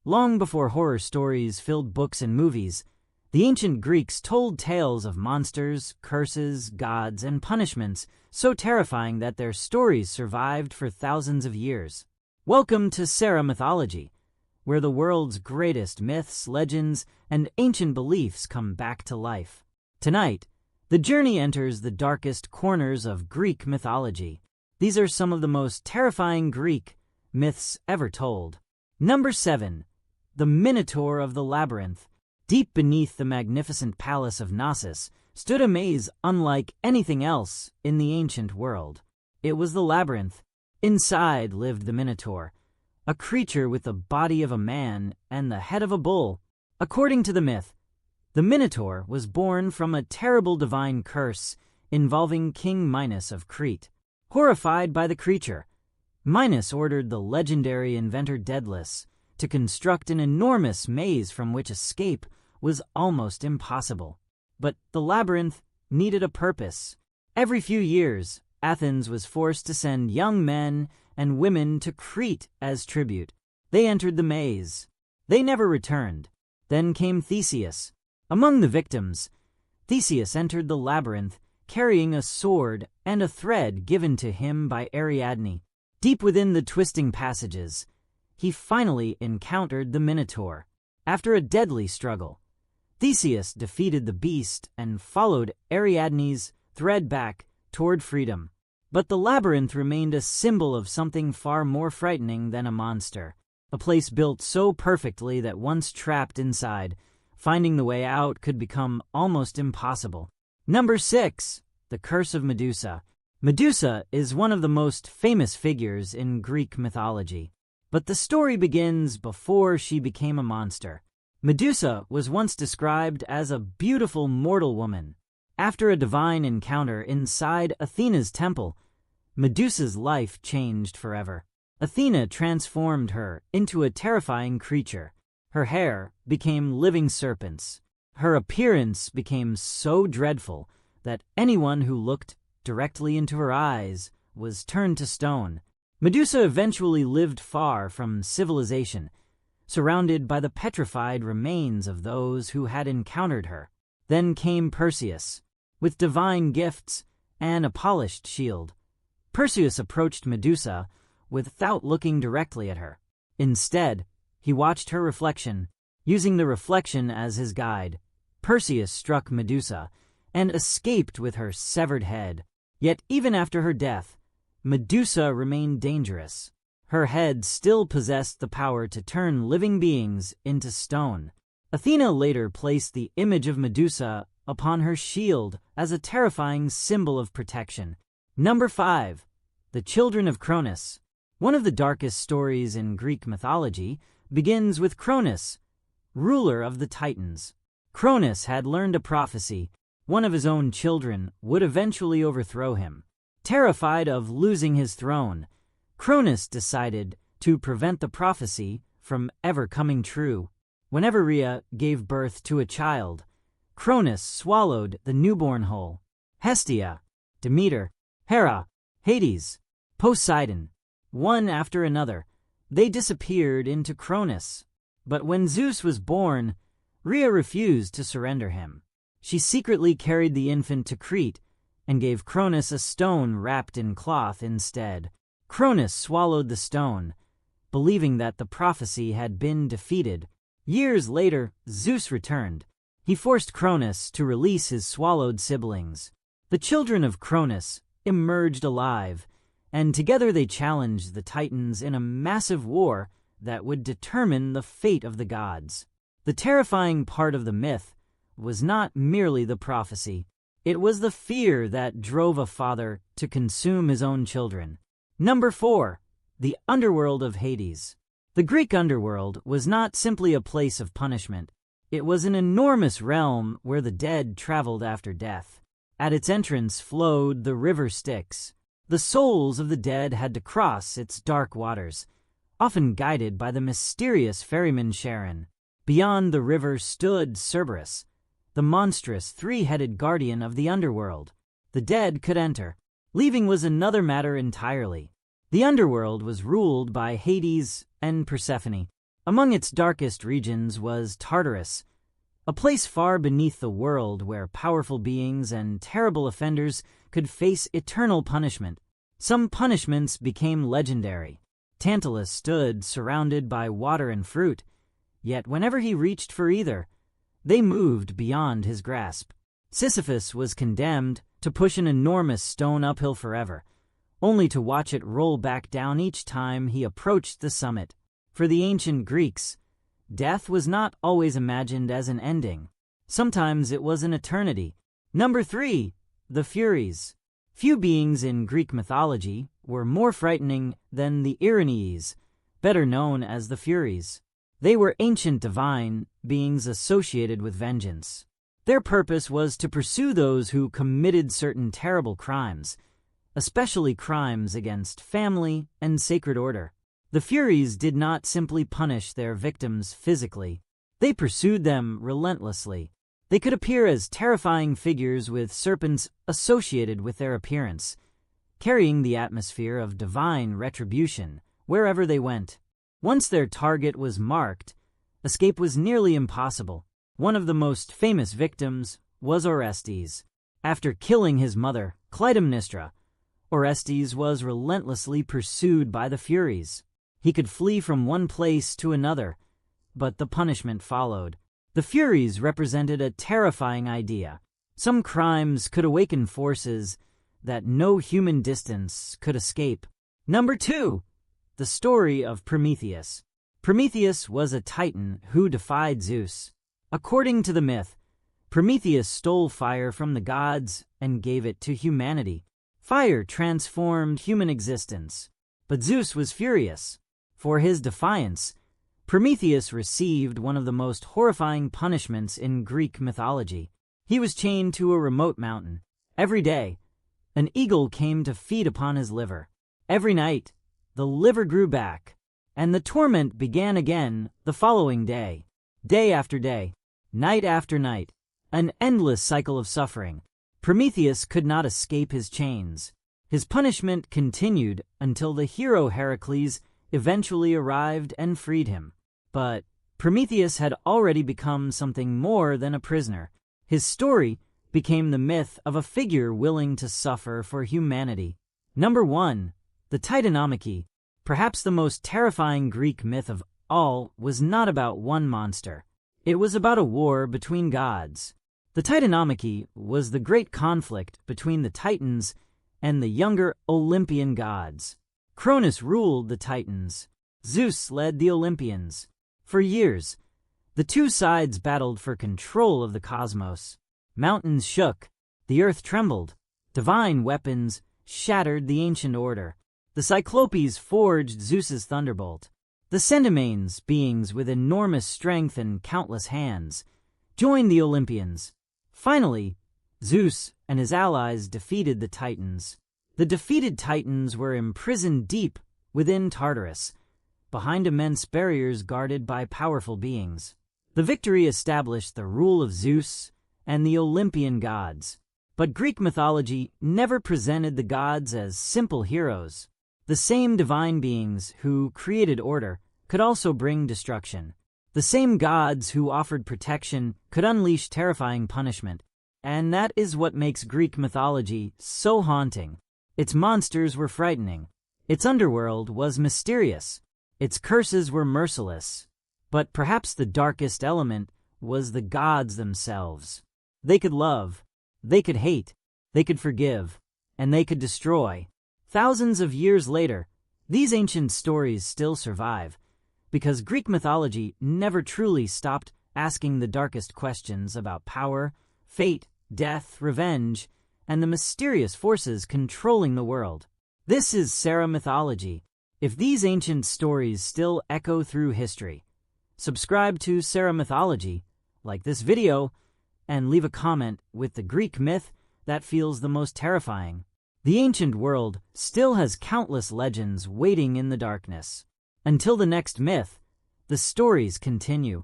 Long before horror stories filled books and movies, the ancient Greeks told tales of monsters, curses, gods, and punishments so terrifying that their stories survived for thousands of years. Welcome to SERA Mythology, where the world's greatest myths, legends, and ancient beliefs come back to life. Tonight, the journey enters the darkest corners of Greek mythology. These are some of the most terrifying Greek myths ever told. Number 7. The Minotaur of the Labyrinth. Deep beneath the magnificent palace of Knossos stood a maze unlike anything else in the ancient world. It was the Labyrinth. Inside lived the Minotaur, a creature with the body of a man and the head of a bull. According to the myth, the Minotaur was born from a terrible divine curse involving King Minos of Crete. Horrified by the creature, Minos ordered the legendary inventor Daedalus to construct an enormous maze from which escape was almost impossible. But the labyrinth needed a purpose. Every few years, Athens was forced to send young men and women to Crete as tribute. They entered the maze. They never returned. Then came Theseus. Among the victims, Theseus entered the labyrinth carrying a sword and a thread given to him by Ariadne. Deep within the twisting passages, he finally encountered the Minotaur. After a deadly struggle, Theseus defeated the beast and followed Ariadne's thread back toward freedom. But the labyrinth remained a symbol of something far more frightening than a monster, a place built so perfectly that once trapped inside, finding the way out could become almost impossible. Number 6. The Curse of Medusa. Medusa is one of the most famous figures in Greek mythology, but the story begins before she became a monster. Medusa was once described as a beautiful mortal woman. After a divine encounter inside Athena's temple, Medusa's life changed forever. Athena transformed her into a terrifying creature. Her hair became living serpents. Her appearance became so dreadful that anyone who looked directly into her eyes was turned to stone. Medusa eventually lived far from civilization, surrounded by the petrified remains of those who had encountered her. Then came Perseus, with divine gifts and a polished shield. Perseus approached Medusa without looking directly at her. Instead, he watched her reflection, using the reflection as his guide. Perseus struck Medusa and escaped with her severed head. Yet even after her death, Medusa remained dangerous. Her head still possessed the power to turn living beings into stone. Athena later placed the image of Medusa upon her shield as a terrifying symbol of protection. Number 5. The Children of Cronus. One of the darkest stories in Greek mythology begins with Cronus, ruler of the Titans. Cronus had learned a prophecy. One of his own children would eventually overthrow him. Terrified of losing his throne, Cronus decided to prevent the prophecy from ever coming true. Whenever Rhea gave birth to a child, Cronus swallowed the newborn whole. Hestia, Demeter, Hera, Hades, Poseidon, one after another, they disappeared into Cronus. But when Zeus was born, Rhea refused to surrender him. She secretly carried the infant to Crete and gave Cronus a stone wrapped in cloth instead. Cronus swallowed the stone, believing that the prophecy had been defeated. Years later, Zeus returned. He forced Cronus to release his swallowed siblings. The children of Cronus emerged alive, and together they challenged the Titans in a massive war that would determine the fate of the gods. The terrifying part of the myth was not merely the prophecy. It was the fear that drove a father to consume his own children. Number 4. The Underworld of Hades. The Greek underworld was not simply a place of punishment. It was an enormous realm where the dead traveled after death. At its entrance flowed the river Styx. The souls of the dead had to cross its dark waters, often guided by the mysterious ferryman Charon. Beyond the river stood Cerberus, the monstrous three-headed guardian of the underworld. The dead could enter. Leaving was another matter entirely. The underworld was ruled by Hades and Persephone. Among its darkest regions was Tartarus, a place far beneath the world where powerful beings and terrible offenders could face eternal punishment. Some punishments became legendary. Tantalus stood surrounded by water and fruit, yet whenever he reached for either, they moved beyond his grasp. Sisyphus was condemned to push an enormous stone uphill forever, only to watch it roll back down each time he approached the summit. For the ancient Greeks, death was not always imagined as an ending. Sometimes it was an eternity. Number 3. The Furies. Few beings in Greek mythology were more frightening than the Erinyes, better known as the Furies. They were ancient divine beings associated with vengeance. Their purpose was to pursue those who committed certain terrible crimes, especially crimes against family and sacred order. The Furies did not simply punish their victims physically. They pursued them relentlessly. They could appear as terrifying figures with serpents associated with their appearance, carrying the atmosphere of divine retribution wherever they went. Once their target was marked, escape was nearly impossible. One of the most famous victims was Orestes. After killing his mother, Clytemnestra, Orestes was relentlessly pursued by the Furies. He could flee from one place to another, but the punishment followed. The Furies represented a terrifying idea. Some crimes could awaken forces that no human distance could escape. Number 2. The Story of Prometheus. Prometheus was a titan who defied Zeus. According to the myth, Prometheus stole fire from the gods and gave it to humanity. Fire transformed human existence, but Zeus was furious. For his defiance, Prometheus received one of the most horrifying punishments in Greek mythology. He was chained to a remote mountain. Every day, an eagle came to feed upon his liver. Every night, the liver grew back, and the torment began again the following day. Day after day, night after night, an endless cycle of suffering. Prometheus could not escape his chains. His punishment continued until the hero Heracles eventually arrived and freed him. But Prometheus had already become something more than a prisoner. His story became the myth of a figure willing to suffer for humanity. Number 1. The Titanomachy. Perhaps the most terrifying Greek myth of all was not about one monster. It was about a war between gods. The Titanomachy was the great conflict between the Titans and the younger Olympian gods. Cronus ruled the Titans. Zeus led the Olympians. For years, the two sides battled for control of the cosmos. Mountains shook, the earth trembled, divine weapons shattered the ancient order. The Cyclopes forged Zeus's thunderbolt. The Cendamanes, beings with enormous strength and countless hands, joined the Olympians. Finally, Zeus and his allies defeated the Titans. The defeated Titans were imprisoned deep within Tartarus, behind immense barriers guarded by powerful beings. The victory established the rule of Zeus and the Olympian gods. But Greek mythology never presented the gods as simple heroes. The same divine beings who created order could also bring destruction. The same gods who offered protection could unleash terrifying punishment. And that is what makes Greek mythology so haunting. Its monsters were frightening. Its underworld was mysterious. Its curses were merciless. But perhaps the darkest element was the gods themselves. They could love, they could hate, they could forgive, and they could destroy. Thousands of years later, these ancient stories still survive, because Greek mythology never truly stopped asking the darkest questions about power, fate, death, revenge, and the mysterious forces controlling the world. This is SERA Mythology. If these ancient stories still echo through history, subscribe to SERA Mythology, like this video, and leave a comment with the Greek myth that feels the most terrifying. The ancient world still has countless legends waiting in the darkness. Until the next myth, the stories continue.